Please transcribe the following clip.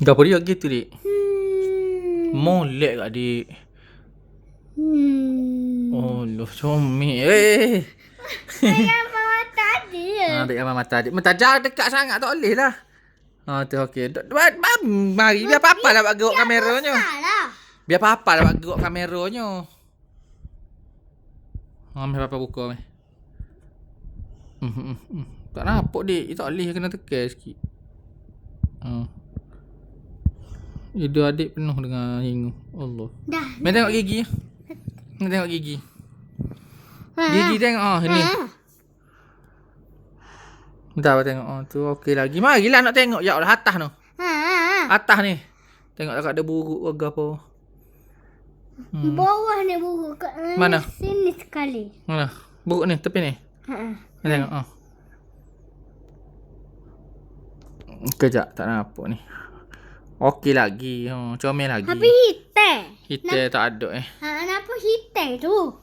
Apa dia gitu, Dik? Molek kat Dik. Oh, loh, comel. Apa tadi? Ambil gambar mata Dik. Mata jangan dekat sangat, tak boleh lah. Tu okey. Mari, biar papa lah buat geruk kameranya. Salah. Biar papa lah buat geruk kameranya. Ambil papa buka ni. Tak nampak Dik. Tak boleh, kena tekan sikit. Hidung adik penuh dengan hingu. Allah. Dah. Mari tengok gigi. Mari tengok gigi. Gigi tengok ni. Dah tengok tu okey lagi. Marilah nak tengok ya Allah atas tu. Atas ni. Tengok tak ada buruk ke apa. Bawah ni buruk kat Mana? Sini sekali. Mana? Buruk ni tepi ni. Tengok Kejap tak nampak ni. Okey lagi. Comel lagi. Tapi hitam. Kita tak ada Kenapa hitam tu?